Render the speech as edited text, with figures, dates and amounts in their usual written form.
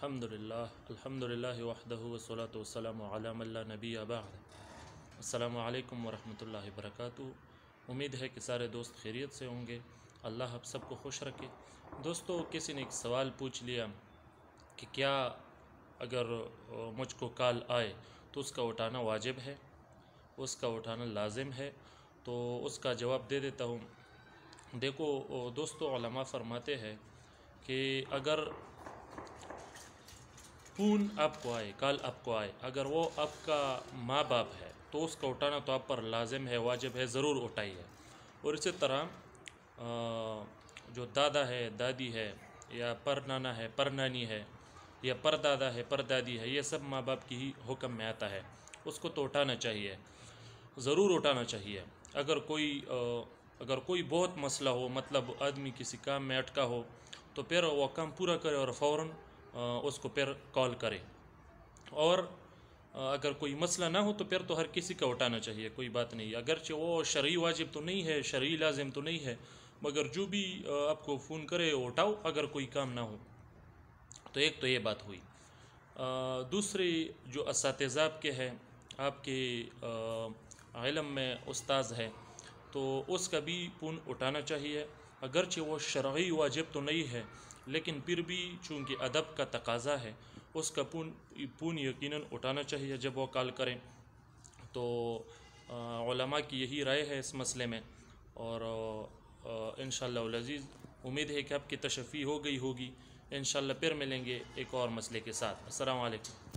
الحمدللہ وحدہ والصلاۃ والسلام علی من لا نبی بعد۔ السلام علیکم ورحمۃ اللہ وبرکاتہ۔ امید ہے کہ سارے دوست خیریت سے ہوں گے، اللہ آپ سب کو خوش رکھے۔ دوستو، کسی نے ایک سوال پوچھ لیا کہ کیا اگر مجھ کو کال آئے تو اس کا اٹھانا واجب ہے، اس کا اٹھانا لازم ہے؟ تو اس کا جواب دے دیتا ہوں۔ دیکھو دوستو، علماء فرماتے ہیں کہ اگر فون آپ کو آئے، کال آپ کو آئے، اگر وہ آپ کا ماں باپ ہے تو اس کا اٹھانا تو آپ پر لازم ہے، واجب ہے، ضرور اٹھائیے۔ اور اسی طرح جو دادا ہے، دادی ہے، یا پر نانا ہے، پر نانی ہے، یا پر دادا ہے، پر دادی ہے، یہ سب ماں باپ کی ہی حکم میں آتا ہے، اس کو تو اٹھانا چاہیے، ضرور اٹھانا چاہیے۔ اگر کوئی بہت مسئلہ ہو، مطلب آدمی کسی کام میں اٹکا ہو، تو پھر وہ کام پورا کرے اور فوراً اس کو پھر کال کرے۔ اور اگر کوئی مسئلہ نہ ہو تو پھر تو ہر کسی کا اٹھانا چاہیے، کوئی بات نہیں، اگرچہ وہ شرعی واجب تو نہیں ہے، شرعی لازم تو نہیں ہے، مگر جو بھی آپ کو فون کرے وہ اٹھاؤ اگر کوئی کام نہ ہو۔ تو ایک تو یہ بات ہوئی۔ دوسری جو اساتذہ آپ کے ہیں، آپ کے علم میں استاذ ہے، تو اس کا بھی فون اٹھانا چاہیے، اگرچہ وہ شرعی واجب تو نہیں ہے، لیکن پھر بھی چونکہ ادب کا تقاضا ہے، اس کا فون یقیناً اٹھانا چاہیے جب وہ کال کریں۔ تو علماء کی یہی رائے ہے اس مسئلے میں، اور انشاءاللہ العزیز امید ہے کہ آپ کی تشفی ہو گئی ہوگی۔ انشاءاللہ پھر ملیں گے ایک اور مسئلے کے ساتھ۔ السلام علیکم۔